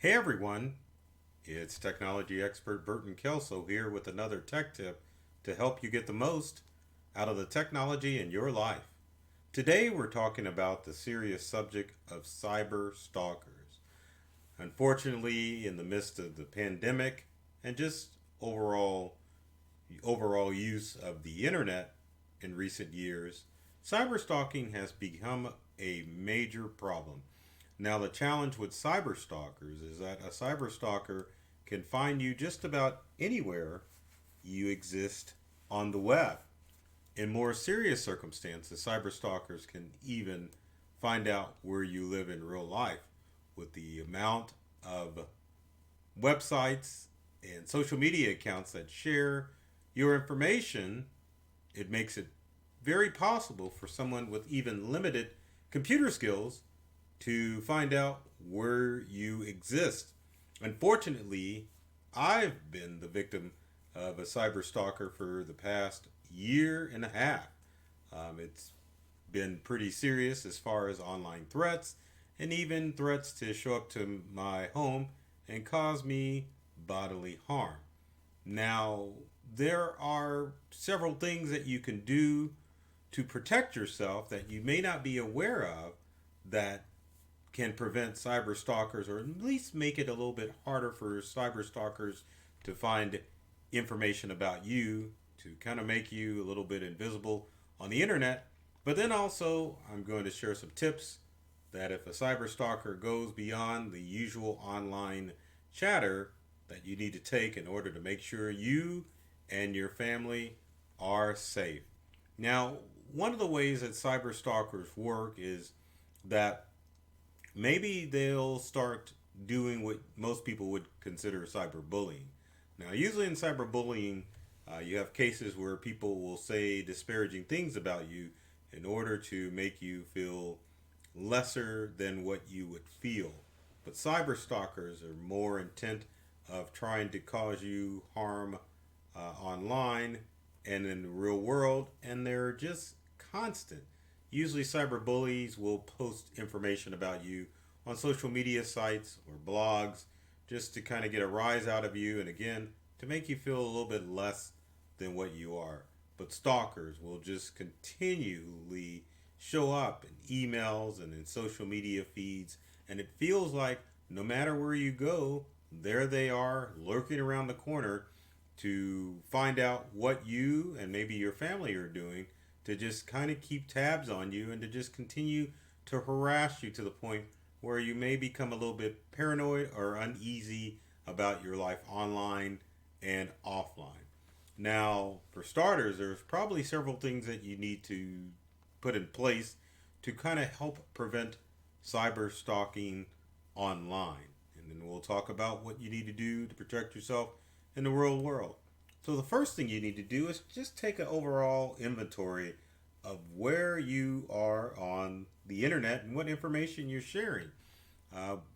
Hey everyone, it's technology expert Burton Kelso here with another tech tip to help you get the most out of the technology in your life. Today we're talking about the serious subject of cyber stalkers. Unfortunately, in the midst of the pandemic and just overall use of the internet in recent years, cyberstalking has become a major problem. Now, the challenge with cyberstalkers is that a cyberstalker can find you just about anywhere you exist on the web. In more serious circumstances, cyberstalkers can even find out where you live in real life. With the amount of websites and social media accounts that share your information, it makes it very possible for someone with even limited computer skills to find out where you exist. Unfortunately, I've been the victim of a cyber stalker for the past year and a half. It's been pretty serious as far as online threats and even threats to show up to my home and cause me bodily harm. Now, there are several things that you can do to protect yourself that you may not be aware of that can prevent cyber stalkers, or at least make it a little bit harder for cyber stalkers to find information about you, to kind of make you a little bit invisible on the internet. But then also, I'm going to share some tips that if a cyber stalker goes beyond the usual online chatter, that you need to take in order to make sure you and your family are safe. Now, one of the ways that cyber stalkers work is that maybe they'll start doing what most people would consider cyberbullying. Now, usually in cyberbullying, you have cases where people will say disparaging things about you in order to make you feel lesser than what you would feel. But cyber stalkers are more intent of trying to cause you harm online and in the real world, and they're just constant. Usually, cyber bullies will post information about you on social media sites or blogs just to kind of get a rise out of you and again to make you feel a little bit less than what you are. But stalkers will just continually show up in emails and in social media feeds, and it feels like no matter where you go, there they are lurking around the corner to find out what you and maybe your family are doing, to just kind of keep tabs on you and to just continue to harass you to the point where you may become a little bit paranoid or uneasy about your life online and offline. Now, for starters, there's probably several things that you need to put in place to kind of help prevent cyber stalking online. And then we'll talk about what you need to do to protect yourself in the real world. So, the first thing you need to do is just take an overall inventory of where you are on the internet and what information you're sharing.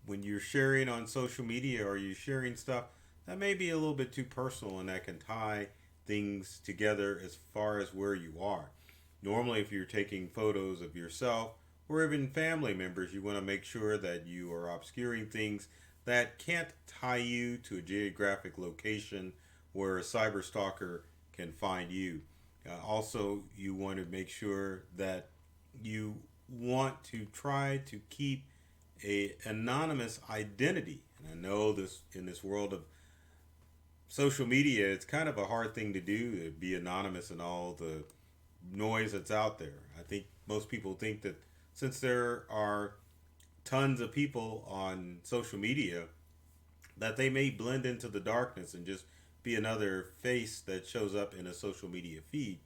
When you're sharing on social media or you're sharing stuff that may be a little bit too personal and that can tie things together as far as where you are. Normally, if you're taking photos of yourself or even family members, you want to make sure that you are obscuring things that can't tie you to a geographic location where a cyber stalker can find you. Also, you want to make sure that you want to try to keep a anonymous identity. And I know this in this world of social media, it's kind of a hard thing to do to be anonymous and all the noise that's out there. I think most people think that since there are tons of people on social media, that they may blend into the darkness and just be another face that shows up in a social media feed.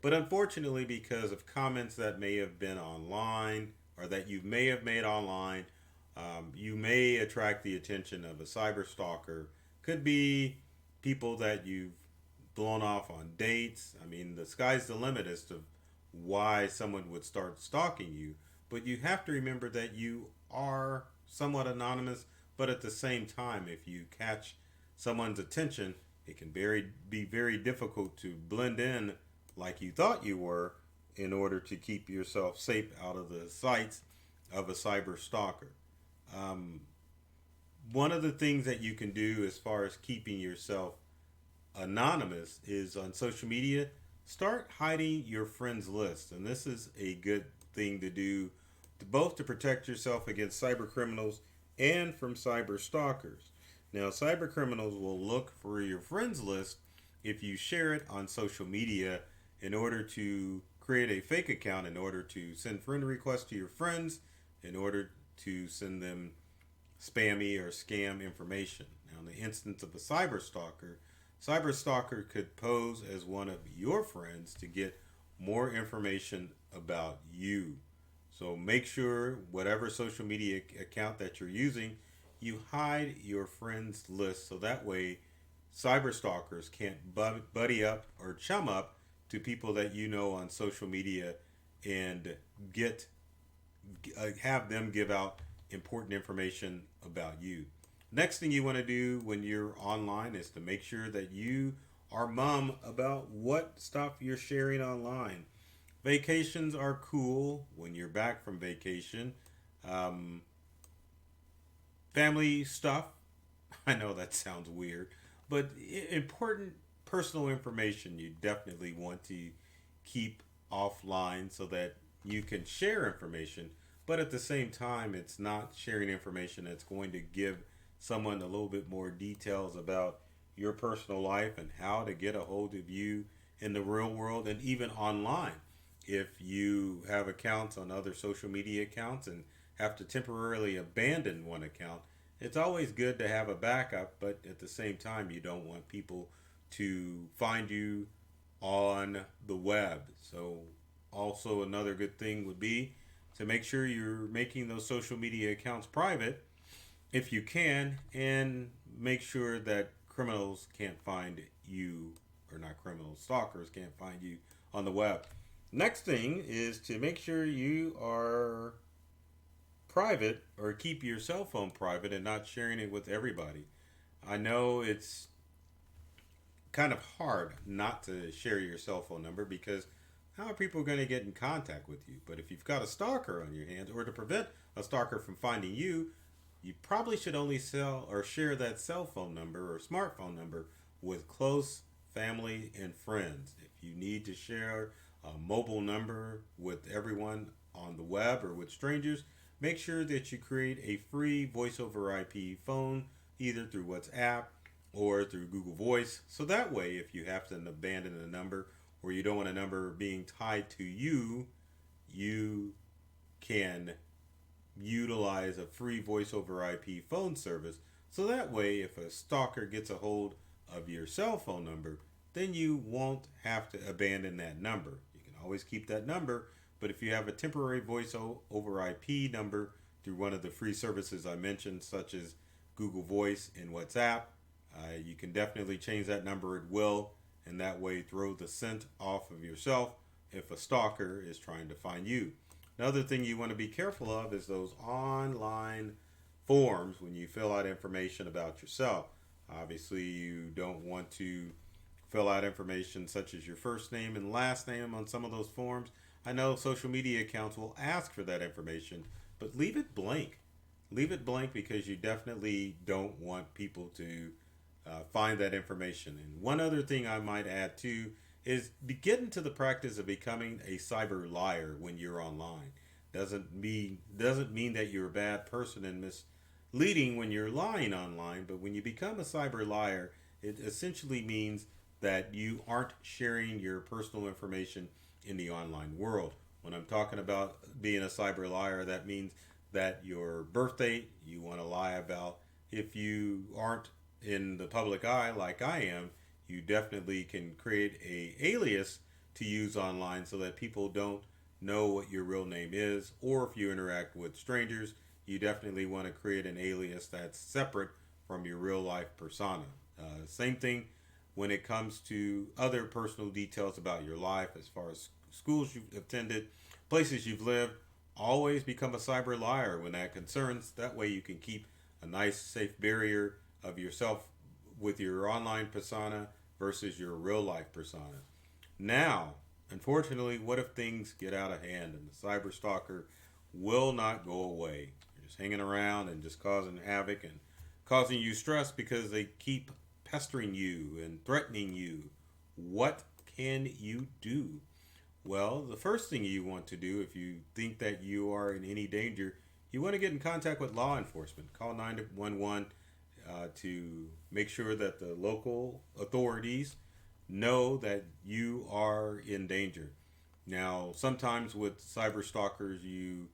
But unfortunately, because of comments that may have been online or that you may have made online, you may attract the attention of a cyber stalker. Could be people that you've blown off on dates. I mean, the sky's the limit as to why someone would start stalking you. But you have to remember that you are somewhat anonymous, but at the same time, if you catch someone's attention, it can be very difficult to blend in like you thought you were in order to keep yourself safe out of the sights of a cyber stalker. Um, one of the things that you can do as far as keeping yourself anonymous is on social media, start hiding your friends list. And this is a good thing to do to both to protect yourself against cyber criminals and from cyber stalkers. Now, cyber criminals will look for your friends list if you share it on social media in order to create a fake account, in order to send friend requests to your friends, in order to send them spammy or scam information. Now, in the instance of a cyber stalker could pose as one of your friends to get more information about you. So make sure whatever social media account that you're using, you hide your friends list so that way cyber stalkers can't buddy up or chum up to people that you know on social media and get have them give out important information about you. Next thing you want to do when you're online is to make sure that you are mum about what stuff you're sharing online. Vacations are cool when you're back from vacation. Um, Family stuff, I know that sounds weird, but important personal information you definitely want to keep offline so that you can share information, but at the same time, it's not sharing information that's going to give someone a little bit more details about your personal life and how to get a hold of you in the real world and even online. If you have accounts on other social media accounts and have to temporarily abandon one account, it's always good to have a backup, but at the same time, you don't want people to find you on the web. So, also another good thing would be to make sure you're making those social media accounts private if you can, and make sure that criminals can't find you, or not criminals, stalkers can't find you on the web. Next thing is to make sure you are private or keep your cell phone private and not sharing it with everybody. I know it's kind of hard not to share your cell phone number because how are people going to get in contact with you? But if you've got a stalker on your hands, or to prevent a stalker from finding you, you probably should only sell or share that cell phone number or smartphone number with close family and friends. If you need to share a mobile number with everyone on the web or with strangers, make sure that you create a free voice over IP phone either through WhatsApp or through Google Voice. So that way, if you have to abandon a number or you don't want a number being tied to you, you can utilize a free voice over IP phone service. So that way, if a stalker gets a hold of your cell phone number, then you won't have to abandon that number. You can always keep that number, but if you have a temporary voice over IP number through one of the free services I mentioned, such as Google Voice and WhatsApp, you can definitely change that number at will, and that way throw the scent off of yourself if a stalker is trying to find you. Another thing you want to be careful of is those online forms when you fill out information about yourself. Obviously, you don't want to fill out information such as your first name and last name on some of those forms. I know social media accounts will ask for that information, but leave it blank. Leave it blank because you definitely don't want people to find that information. And one other thing I might add too is get into the practice of becoming a cyber liar when you're online. Doesn't mean that you're a bad person and misleading when you're lying online, but when you become a cyber liar, it essentially means that you aren't sharing your personal information in the online world. When I'm talking about being a cyber liar, that means that your birth date you want to lie about. If you aren't in the public eye like I am, you definitely can create a alias to use online so that people don't know what your real name is. Or if you interact with strangers, you definitely want to create an alias that's separate from your real life persona. Same thing when it comes to other personal details about your life, as far as schools you've attended, places you've lived. Always become a cyber liar when that concerns. That way you can keep a nice, safe barrier of yourself with your online persona versus your real life persona. Now, unfortunately, what if things get out of hand and the cyber stalker will not go away? You're just hanging around and just causing havoc and causing you stress because they keep pestering you and threatening you. What can you do? Well, the first thing you want to do if you think that you are in any danger, you want to get in contact with law enforcement. Call 911 to make sure that the local authorities know that you are in danger. Now, sometimes with cyber stalkers, you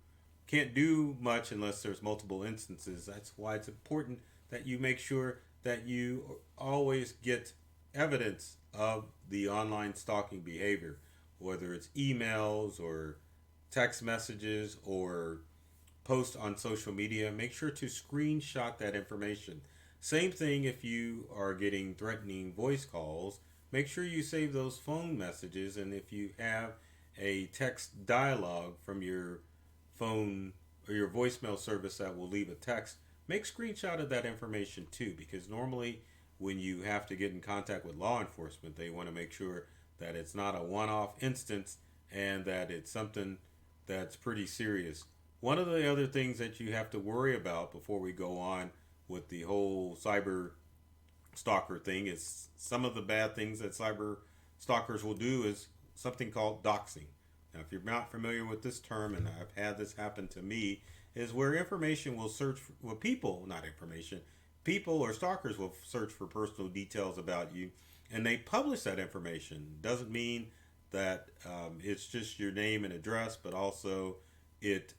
can't do much unless there's multiple instances. That's why it's important that you make sure that you always get evidence of the online stalking behavior, whether it's emails or text messages or posts on social media. Make sure to screenshot that information. Same thing if you are getting threatening voice calls. Make sure you save those phone messages, and if you have a text dialogue from your phone or your voicemail service that will leave a text, make screenshot of that information too, because normally when you have to get in contact with law enforcement, they want to make sure that it's not a one-off instance and that it's something that's pretty serious. One of the other things that you have to worry about before we go on with the whole cyber stalker thing is some of the bad things that cyber stalkers will do is something called doxing. Now, if you're not familiar with this term, and I've had this happen to me, is where information will search for, well, people, not information, people or stalkers will search for personal details about you, and they publish that information. Doesn't mean that it's just your name and address, but also it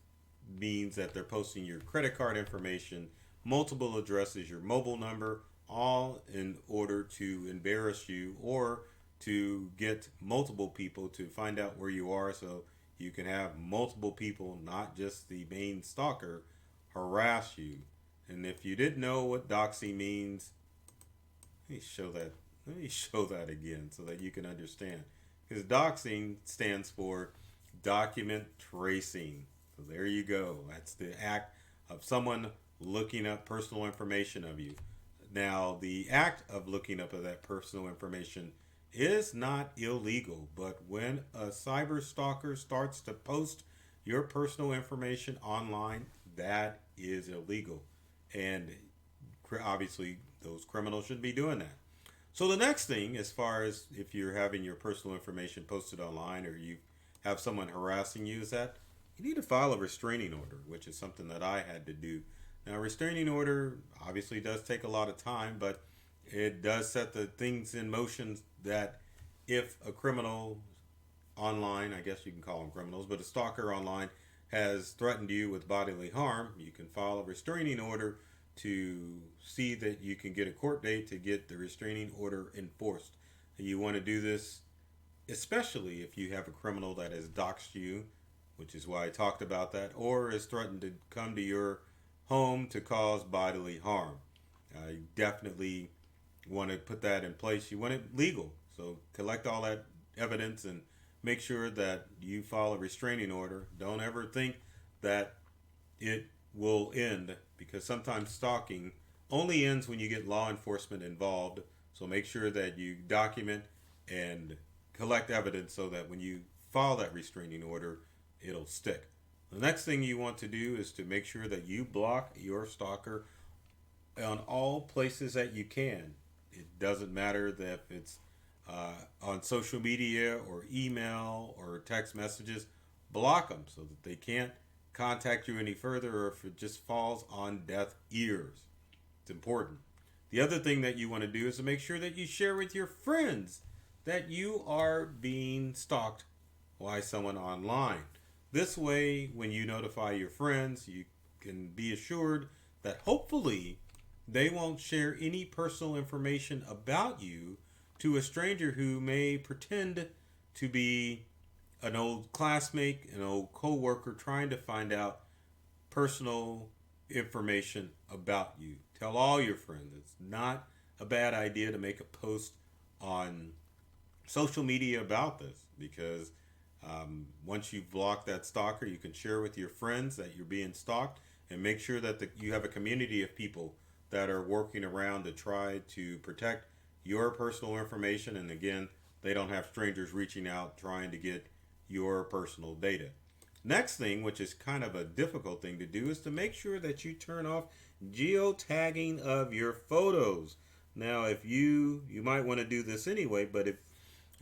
means that they're posting your credit card information, multiple addresses, your mobile number, all in order to embarrass you or to get multiple people to find out where you are, so you can have multiple people, not just the main stalker, harass you. And if you didn't know what doxing means, let me show that. Let me show that again so that you can understand. Because doxing stands for document tracing. So there you go. That's the act of someone looking up personal information of you. Now, the act of looking up of that personal information is not illegal, but when a cyber stalker starts to post your personal information online, that is illegal. And obviously, those criminals shouldn't be doing that. So the next thing, as far as if you're having your personal information posted online or you have someone harassing you, is that you need to file a restraining order, which is something that I had to do. Now, restraining order obviously does take a lot of time, but it does set the things in motion that if a criminal online, I guess you can call them criminals, but a stalker online has threatened you with bodily harm, you can file a restraining order to see that you can get a court date to get the restraining order enforced. You want to do this especially if you have a criminal that has doxed you, which is why I talked about that, or is threatened to come to your home to cause bodily harm. You definitely want to put that in place. You want it legal. So collect all that evidence and make sure that you file a restraining order. Don't ever think that it will end, because sometimes stalking only ends when you get law enforcement involved. So make sure that you document and collect evidence so that when you file that restraining order, it'll stick. The next thing you want to do is to make sure that you block your stalker on all places that you can. It doesn't matter that if it's on social media or email or text messages, block them so that they can't contact you any further, or if it just falls on deaf ears. It's important. The other thing that you want to do is to make sure that you share with your friends that you are being stalked by someone online. This way, when you notify your friends, you can be assured that hopefully they won't share any personal information about you to a stranger who may pretend to be an old classmate, an old coworker, trying to find out personal information about you. Tell all your friends. It's not a bad idea to make a post on social media about this, because once you block that stalker, you can share with your friends that you're being stalked, and make sure that you have a community of people that are working around to try to protect your personal information. And again, they don't have strangers reaching out trying to get your personal data. Next thing, which is kind of a difficult thing to do, is to make sure that you turn off geotagging of your photos. Now, if you might want to do this anyway, but if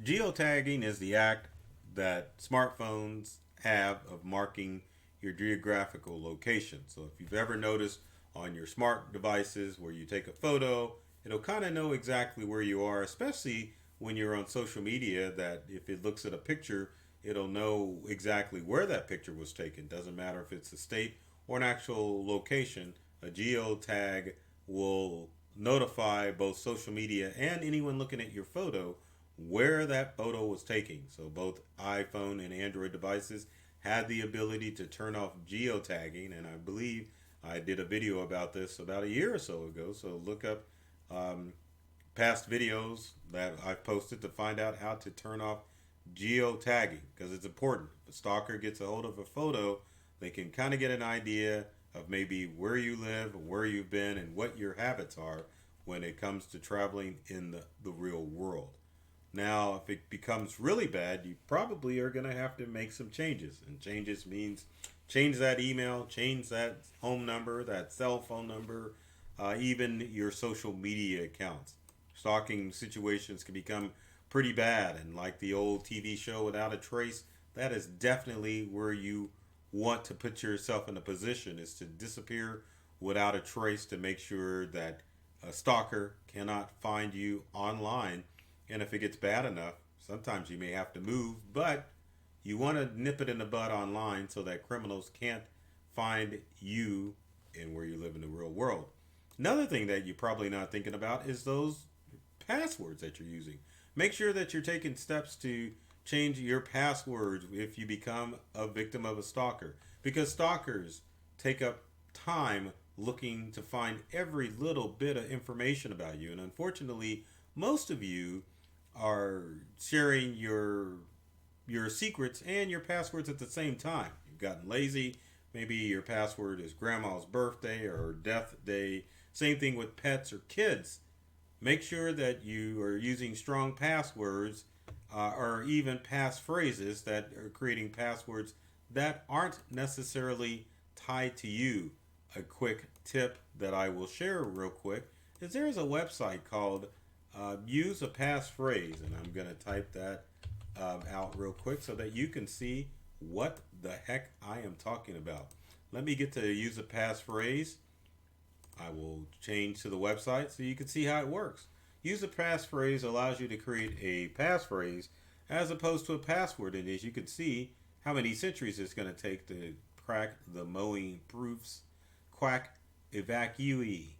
geotagging is the act that smartphones have of marking your geographical location. So if you've ever noticed on your smart devices where you take a photo, it'll kind of know exactly where you are, especially when you're on social media, that if it looks at a picture, it'll know exactly where that picture was taken. Doesn't matter if it's a state or an actual location. A geotag will notify both social media and anyone looking at your photo where that photo was taken. So both iPhone and Android devices had the ability to turn off geotagging, and I believe I did a video about this about a year or so ago. So look up past videos that I've posted to find out how to turn off geotagging, because it's important. If a stalker gets a hold of a photo, they can kind of get an idea of maybe where you live, where you've been, and what your habits are when it comes to traveling in the real world. Now, if it becomes really bad, you probably are going to have to make some changes. And changes means change that email, change that home number, that cell phone number, even your social media accounts. Stalking situations can become pretty bad. And like the old TV show Without a Trace, that is definitely where you want to put yourself in a position, is to disappear without a trace, to make sure that a stalker cannot find you online. And if it gets bad enough, sometimes you may have to move, but you want to nip it in the bud online so that criminals can't find you and where you live in the real world. Another thing that you're probably not thinking about is those passwords that you're using. Make sure that you're taking steps to change your passwords if you become a victim of a stalker, because stalkers take up time looking to find every little bit of information about you. And unfortunately, most of you are sharing your secrets and your passwords at the same time. You've gotten lazy. Maybe your password is grandma's birthday or death day. Same thing with pets or kids. Make sure that you are using strong passwords, or even passphrases that are creating passwords that aren't necessarily tied to you. A quick tip that I will share real quick is there is a website called Use a Passphrase, and I'm going to type that out real quick so that you can see what the heck I am talking about. Let me get to Use a Passphrase. I will change to the website so you can see how it works. Use a passphrase allows you to create a passphrase as opposed to a password, and as you can see how many centuries it's going to take to crack the mowing proofs quack evacuee.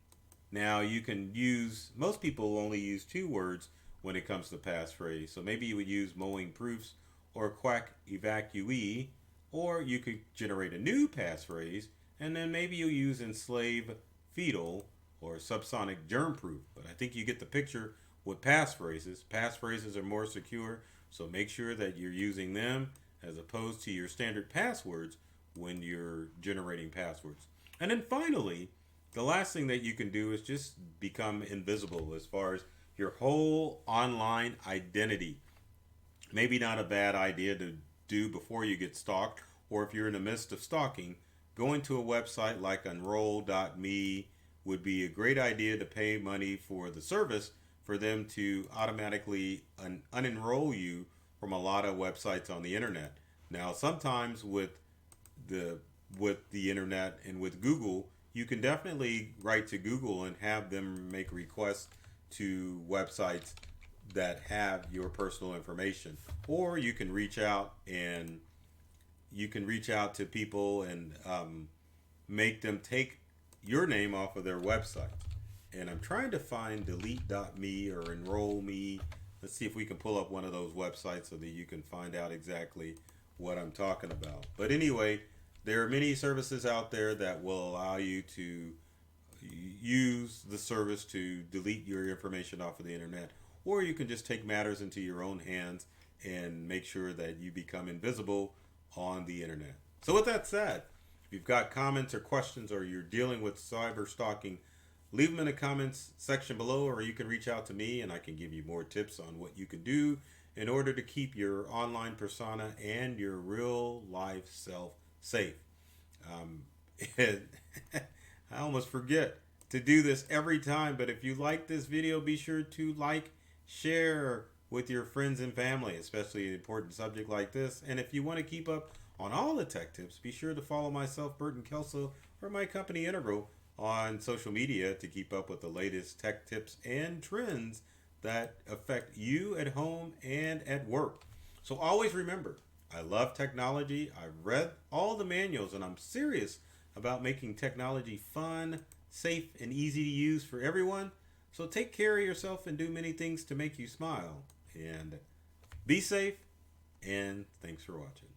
Now you can use, most people only use two words when it comes to passphrase, so maybe you would use mowing proofs or quack evacuee, or you could generate a new passphrase and then maybe you'll use enslave fetal or subsonic germ proof. But I think you get the picture with passphrases. Passphrases are more secure, so make sure that you're using them as opposed to your standard passwords when you're generating passwords. And then finally, the last thing that you can do is just become invisible as far as your whole online identity. Maybe not a bad idea to do before you get stalked, or if you're in the midst of stalking, going to a website like unroll.me would be a great idea to pay money for the service for them to automatically unenroll you from a lot of websites on the internet. Now, sometimes with the internet and with Google, you can definitely write to Google and have them make requests to websites that have your personal information, or you can reach out to people and make them take your name off of their website. And I'm trying to find delete.me or enroll me. Let's see if we can pull up one of those websites so that you can find out exactly what I'm talking about. But anyway, there are many services out there that will allow you to use the service to delete your information off of the internet, or you can just take matters into your own hands and make sure that you become invisible on the internet. So with that said, if you've got comments or questions, or you're dealing with cyber stalking, leave them in the comments section below, or you can reach out to me and I can give you more tips on what you can do in order to keep your online persona and your real life self safe. Um, and I almost forget to do this every time, but if you like this video, be sure to like, share with your friends and family, especially an important subject like this. And if you want to keep up on all the tech tips, be sure to follow myself, Burton Kelso, or my company Integral on social media to keep up with the latest tech tips and trends that affect you at home and at work. So always remember, I love technology. I've read all the manuals and I'm serious about making technology fun, safe, and easy to use for everyone. So take care of yourself and do many things to make you smile. And be safe, and thanks for watching.